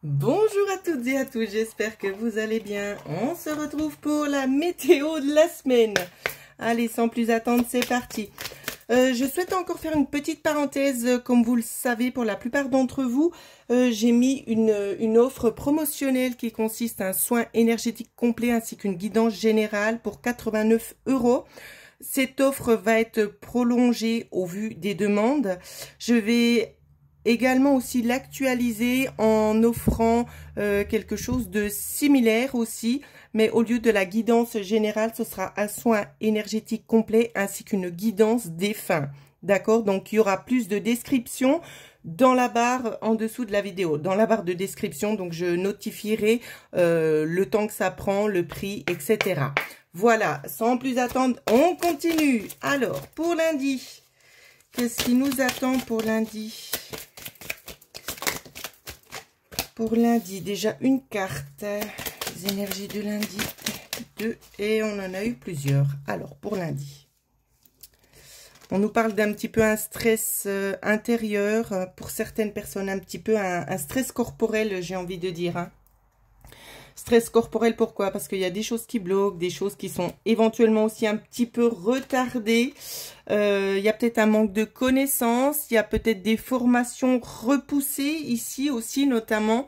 Bonjour à toutes et à tous, j'espère que vous allez bien. On se retrouve pour la météo de la semaine. Allez, sans plus attendre, c'est parti. Je souhaite encore faire une petite parenthèse. Comme vous le savez, pour la plupart d'entre vous, j'ai mis une offre promotionnelle qui consiste à un soin énergétique complet ainsi qu'une guidance générale pour 89 €. Cette offre va être prolongée au vu des demandes. Je vais également aussi l'actualiser en offrant quelque chose de similaire aussi, mais au lieu de la guidance générale, ce sera un soin énergétique complet ainsi qu'une guidance défunt. D'accord? Donc, il y aura plus de descriptions dans la barre en dessous de la vidéo, dans la barre de description. Donc, je notifierai le temps que ça prend, le prix, etc. Voilà, sans plus attendre, on continue. Alors, pour lundi, qu'est-ce qui nous attend pour lundi? Pour lundi, déjà une carte, les énergies de lundi, 2, et on en a eu plusieurs. Alors, pour lundi, on nous parle d'un petit peu un stress intérieur, pour certaines personnes, un petit peu un stress corporel, j'ai envie de dire. Hein. Stress corporel, pourquoi? Parce qu'il y a des choses qui bloquent, des choses qui sont éventuellement aussi un petit peu retardées. Il y a peut-être un manque de connaissances, il y a peut-être des formations repoussées ici aussi notamment.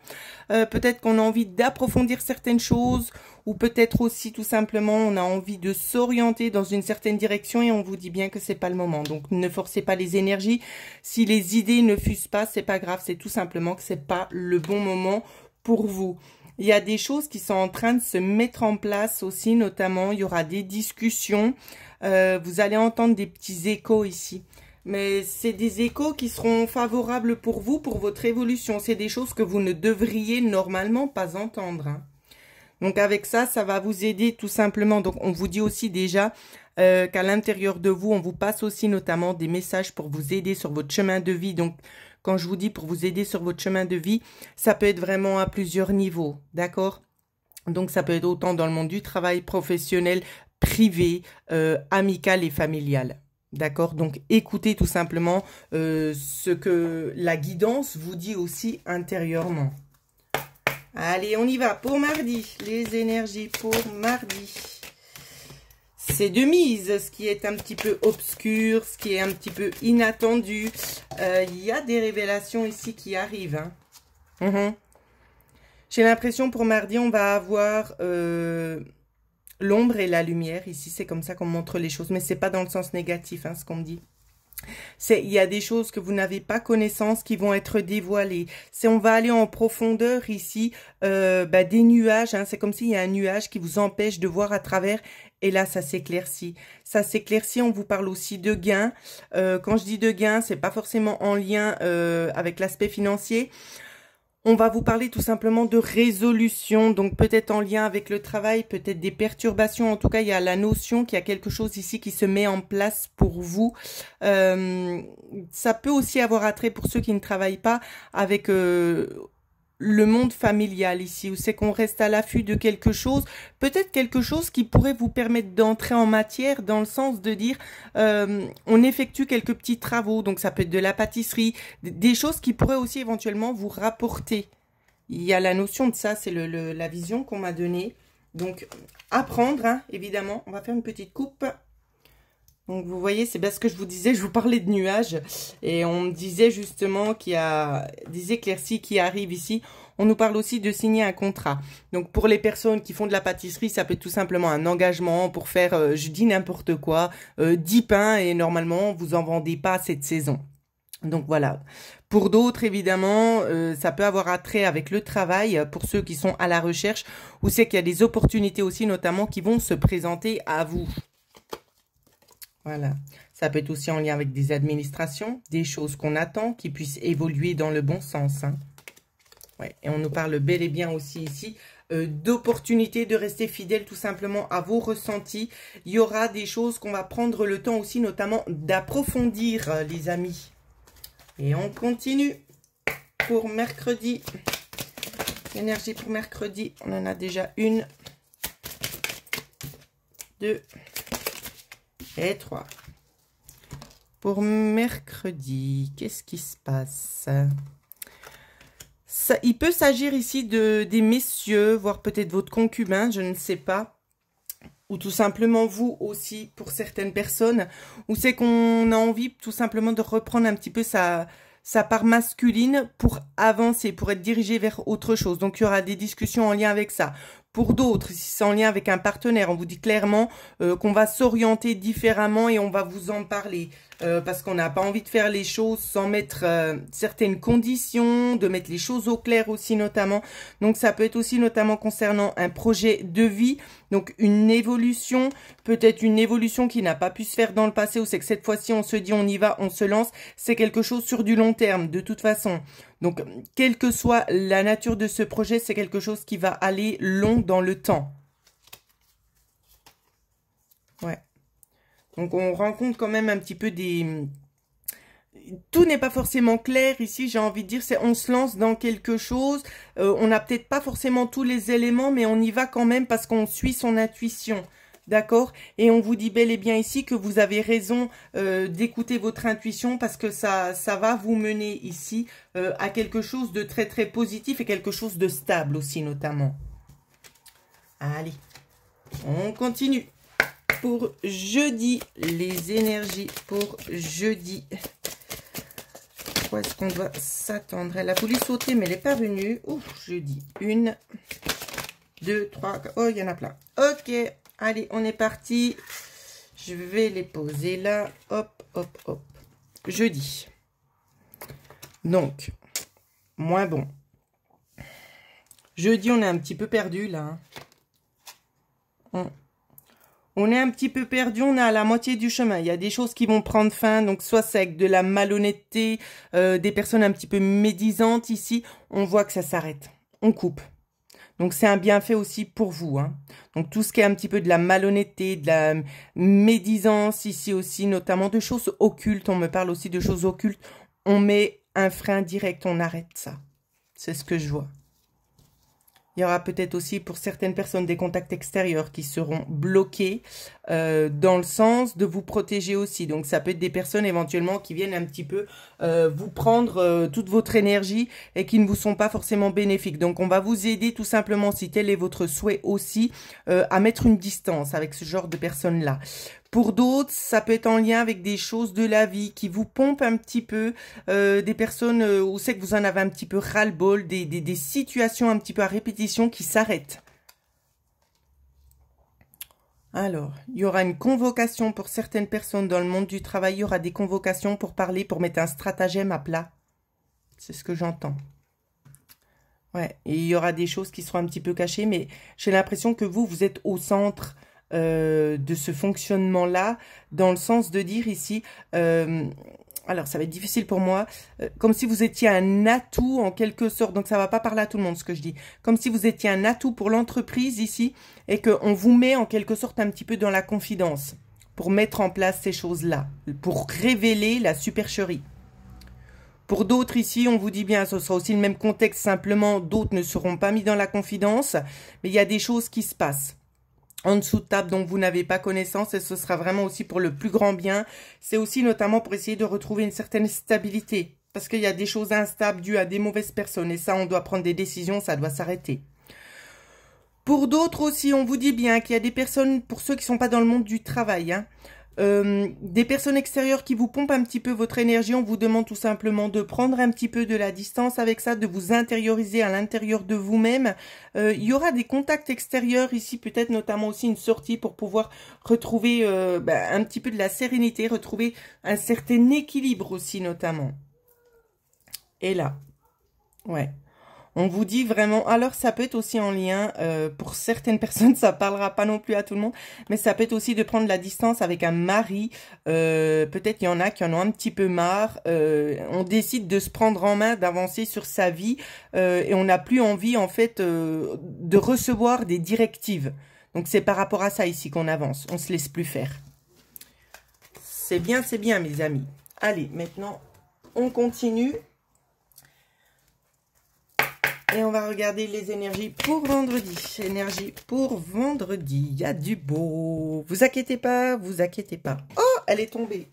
Peut-être qu'on a envie d'approfondir certaines choses ou peut-être aussi tout simplement on a envie de s'orienter dans une certaine direction et on vous dit bien que c'est pas le moment. Donc ne forcez pas les énergies. Si les idées ne fusent pas, c'est pas grave, c'est tout simplement que c'est pas le bon moment pour vous. Il y a des choses qui sont en train de se mettre en place aussi, notamment, il y aura des discussions. Vous allez entendre des petits échos ici. Mais c'est des échos qui seront favorables pour vous, pour votre évolution. C'est des choses que vous ne devriez normalement pas entendre. Hein. Donc avec ça, ça va vous aider tout simplement. Donc on vous dit aussi déjà qu'à l'intérieur de vous, on vous passe aussi notamment des messages pour vous aider sur votre chemin de vie. Donc quand je vous dis pour vous aider sur votre chemin de vie, ça peut être vraiment à plusieurs niveaux, d'accord? Donc ça peut être autant dans le monde du travail, professionnel, privé, amical et familial. D'accord? Donc écoutez tout simplement ce que la guidance vous dit aussi intérieurement. Allez, on y va pour mardi. Les énergies pour mardi. C'est de mise, ce qui est un petit peu obscur, ce qui est un petit peu inattendu. Il y a des révélations ici qui arrivent. Hein. J'ai l'impression pour mardi, on va avoir l'ombre et la lumière. Ici, c'est comme ça qu'on montre les choses, mais c'est pas dans le sens négatif, hein, ce qu'on me dit. Il y a des choses que vous n'avez pas connaissance qui vont être dévoilées. On va aller en profondeur ici, des nuages. Hein, c'est comme s'il y a un nuage qui vous empêche de voir à travers. Et là, ça s'éclaircit. Ça s'éclaircit, on vous parle aussi de gains. Quand je dis de gains, c'est pas forcément en lien avec l'aspect financier. On va vous parler tout simplement de résolution, donc peut-être en lien avec le travail, peut-être des perturbations. En tout cas, il y a la notion qu'il y a quelque chose ici qui se met en place pour vous. Ça peut aussi avoir attrait pour ceux qui ne travaillent pas avec le monde familial ici, où c'est qu'on reste à l'affût de quelque chose, peut-être quelque chose qui pourrait vous permettre d'entrer en matière dans le sens de dire on effectue quelques petits travaux, donc ça peut être de la pâtisserie, des choses qui pourraient aussi éventuellement vous rapporter. Il y a la notion de ça, c'est la vision qu'on m'a donnée. Donc apprendre, hein, évidemment, on va faire une petite coupe. Donc, vous voyez, c'est bien ce que je vous disais, je vous parlais de nuages. Et on me disait justement qu'il y a des éclaircies qui arrivent ici. On nous parle aussi de signer un contrat. Donc, pour les personnes qui font de la pâtisserie, ça peut être tout simplement un engagement pour faire, je dis n'importe quoi, 10 pains et normalement, vous en vendez pas cette saison. Donc, voilà. Pour d'autres, évidemment, ça peut avoir attrait avec le travail, pour ceux qui sont à la recherche, ou c'est qu'il y a des opportunités aussi, notamment, qui vont se présenter à vous. Voilà, ça peut être aussi en lien avec des administrations, des choses qu'on attend qui puissent évoluer dans le bon sens. Hein. Ouais. Et on nous parle bel et bien aussi ici d'opportunités de rester fidèle tout simplement à vos ressentis. Il y aura des choses qu'on va prendre le temps aussi notamment d'approfondir, les amis. Et on continue pour mercredi. Énergie pour mercredi, on en a déjà une, 2... et 3. Pour mercredi, qu'est-ce qui se passe? il peut s'agir ici des messieurs, voire peut-être votre concubin, je ne sais pas. Ou tout simplement vous aussi, pour certaines personnes. Ou c'est qu'on a envie tout simplement de reprendre un petit peu sa part masculine pour avancer, pour être dirigé vers autre chose. Donc, il y aura des discussions en lien avec ça. Pour d'autres, si c'est en lien avec un partenaire, on vous dit clairement qu'on va s'orienter différemment et on va vous en parler. Parce qu'on n'a pas envie de faire les choses sans mettre certaines conditions, de mettre les choses au clair aussi notamment. Donc, ça peut être aussi notamment concernant un projet de vie. Donc, une évolution, peut-être une évolution qui n'a pas pu se faire dans le passé ou c'est que cette fois-ci, on se dit on y va, on se lance. C'est quelque chose sur du long terme, de toute façon. Donc, quelle que soit la nature de ce projet, c'est quelque chose qui va aller long dans le temps. Ouais. Donc, on rencontre quand même un petit peu des... Tout n'est pas forcément clair ici, j'ai envie de dire, c'est on se lance dans quelque chose, on n'a peut-être pas forcément tous les éléments, mais on y va quand même parce qu'on suit son intuition. D'accord? Et on vous dit bel et bien ici que vous avez raison d'écouter votre intuition parce que ça va vous mener ici à quelque chose de très très positif et quelque chose de stable aussi notamment. Allez, on continue. Pour jeudi, les énergies pour jeudi. Où est-ce qu'on doit s'attendre? Elle a voulu sauter mais elle n'est pas venue. Ouf, jeudi. 1, 2, 3, 4. Oh, il y en a plein. Ok. Allez, on est parti. Je vais les poser là. Hop, hop, hop. Jeudi. Donc, moins bon. Jeudi, on est un petit peu perdu là. On est un petit peu perdu, on est à la moitié du chemin. Il y a des choses qui vont prendre fin. Donc, soit c'est avec de la malhonnêteté, des personnes un petit peu médisantes ici. On voit que ça s'arrête. On coupe. Donc, c'est un bienfait aussi pour vous. Hein. Donc, tout ce qui est un petit peu de la malhonnêteté, de la médisance ici aussi, notamment de choses occultes. On me parle aussi de choses occultes. On met un frein direct, on arrête ça. C'est ce que je vois. Il y aura peut-être aussi pour certaines personnes des contacts extérieurs qui seront bloqués dans le sens de vous protéger aussi. Donc, ça peut être des personnes éventuellement qui viennent un petit peu vous prendre toute votre énergie et qui ne vous sont pas forcément bénéfiques. Donc, on va vous aider tout simplement, si tel est votre souhait aussi, à mettre une distance avec ce genre de personnes-là. Pour d'autres, ça peut être en lien avec des choses de la vie qui vous pompent un petit peu, des personnes où c'est que vous en avez un petit peu ras-le-bol, des situations un petit peu à répétition qui s'arrêtent. Alors, il y aura une convocation pour certaines personnes dans le monde du travail, il y aura des convocations pour parler, pour mettre un stratagème à plat. C'est ce que j'entends. Ouais, et il y aura des choses qui seront un petit peu cachées, mais j'ai l'impression que vous êtes au centre de ce fonctionnement-là, dans le sens de dire ici, alors ça va être difficile pour moi, comme si vous étiez un atout en quelque sorte, donc ça va pas parler à tout le monde ce que je dis, comme si vous étiez un atout pour l'entreprise ici, et qu'on vous met en quelque sorte un petit peu dans la confidence, pour mettre en place ces choses-là, pour révéler la supercherie. Pour d'autres ici, on vous dit bien, ce sera aussi le même contexte, simplement d'autres ne seront pas mis dans la confidence, mais il y a des choses qui se passent en dessous de table dont vous n'avez pas connaissance et ce sera vraiment aussi pour le plus grand bien. C'est aussi notamment pour essayer de retrouver une certaine stabilité parce qu'il y a des choses instables dues à des mauvaises personnes et ça, on doit prendre des décisions, ça doit s'arrêter. Pour d'autres aussi, on vous dit bien qu'il y a des personnes, pour ceux qui ne sont pas dans le monde du travail, hein, des personnes extérieures qui vous pompent un petit peu votre énergie, on vous demande tout simplement de prendre un petit peu de la distance avec ça, de vous intérioriser à l'intérieur de vous-même. Il y aura des contacts extérieurs ici, peut-être notamment aussi une sortie pour pouvoir retrouver un petit peu de la sérénité, retrouver un certain équilibre aussi notamment. Et là, ouais. On vous dit vraiment, alors ça peut être aussi en lien, pour certaines personnes, ça parlera pas non plus à tout le monde, mais ça peut être aussi de prendre la distance avec un mari, peut-être il y en a qui en ont un petit peu marre, on décide de se prendre en main, d'avancer sur sa vie, et on n'a plus envie en fait de recevoir des directives. Donc c'est par rapport à ça ici qu'on avance, on se laisse plus faire. C'est bien mes amis. Allez, maintenant on continue. Et on va regarder les énergies pour vendredi. Énergie pour vendredi. Il y a du beau. Vous inquiétez pas, vous inquiétez pas. Oh, elle est tombée.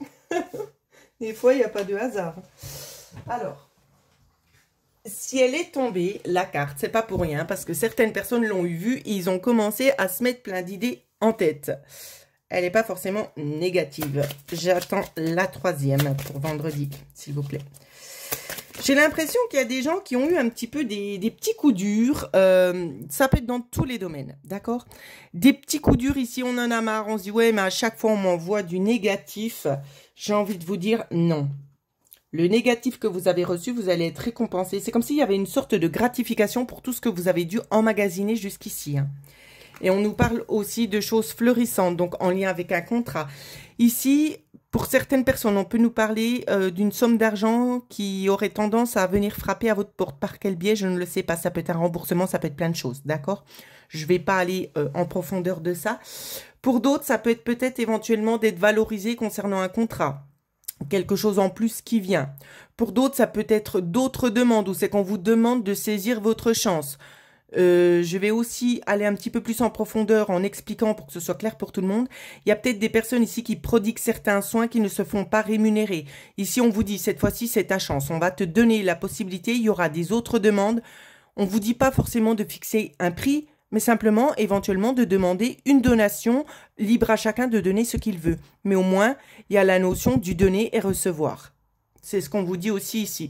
Des fois, il n'y a pas de hasard. Alors. Si elle est tombée, la carte, c'est pas pour rien, parce que certaines personnes l'ont eu vue, ils ont commencé à se mettre plein d'idées en tête. Elle n'est pas forcément négative. J'attends la troisième pour vendredi, s'il vous plaît. J'ai l'impression qu'il y a des gens qui ont eu un petit peu des petits coups durs. Ça peut être dans tous les domaines, d'accord? Des petits coups durs, ici, on en a marre. On se dit, ouais, mais à chaque fois, on m'envoie du négatif. J'ai envie de vous dire non. Le négatif que vous avez reçu, vous allez être récompensé. C'est comme s'il y avait une sorte de gratification pour tout ce que vous avez dû emmagasiner jusqu'ici. Hein. Et on nous parle aussi de choses fleurissantes, donc en lien avec un contrat. Ici, pour certaines personnes, on peut nous parler d'une somme d'argent qui aurait tendance à venir frapper à votre porte. Par quel biais, je ne le sais pas. Ça peut être un remboursement, ça peut être plein de choses, d'accord? Je ne vais pas aller en profondeur de ça. Pour d'autres, ça peut être peut-être éventuellement d'être valorisé concernant un contrat. Quelque chose en plus qui vient. Pour d'autres, ça peut être d'autres demandes où c'est qu'on vous demande de saisir votre chance. Je vais aussi aller un petit peu plus en profondeur en expliquant pour que ce soit clair pour tout le monde. Il y a peut-être des personnes ici qui prodiguent certains soins qui ne se font pas rémunérer. Ici, on vous dit, cette fois-ci, c'est ta chance. On va te donner la possibilité. Il y aura des autres demandes. On vous dit pas forcément de fixer un prix, mais simplement, éventuellement, de demander une donation, libre à chacun de donner ce qu'il veut. Mais au moins, il y a la notion du donner et recevoir. C'est ce qu'on vous dit aussi ici.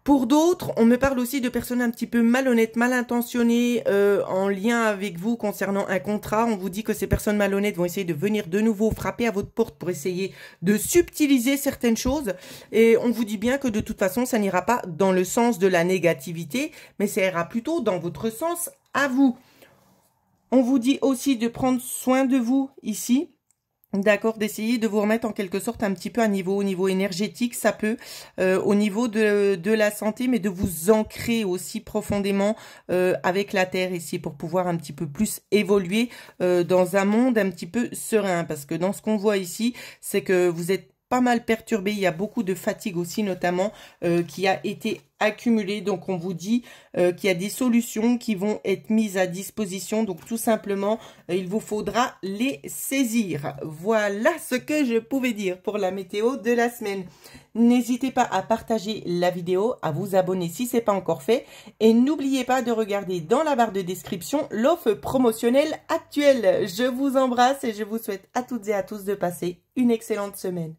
Pour d'autres, on me parle aussi de personnes un petit peu malhonnêtes, mal intentionnées, en lien avec vous concernant un contrat. On vous dit que ces personnes malhonnêtes vont essayer de venir de nouveau frapper à votre porte pour essayer de subtiliser certaines choses. Et on vous dit bien que de toute façon, ça n'ira pas dans le sens de la négativité, mais ça ira plutôt dans votre sens à vous. On vous dit aussi de prendre soin de vous ici. D'accord, d'essayer de vous remettre en quelque sorte un petit peu au niveau énergétique, ça peut, au niveau de la santé, mais de vous ancrer aussi profondément avec la Terre ici pour pouvoir un petit peu plus évoluer dans un monde un petit peu serein. Parce que dans ce qu'on voit ici, c'est que vous êtes pas mal perturbé, il y a beaucoup de fatigue aussi notamment qui a été accumulée. Donc on vous dit qu'il y a des solutions qui vont être mises à disposition. Donc tout simplement, il vous faudra les saisir. Voilà ce que je pouvais dire pour la météo de la semaine. N'hésitez pas à partager la vidéo, à vous abonner si ce n'est pas encore fait. Et n'oubliez pas de regarder dans la barre de description l'offre promotionnelle actuelle. Je vous embrasse et je vous souhaite à toutes et à tous de passer une excellente semaine.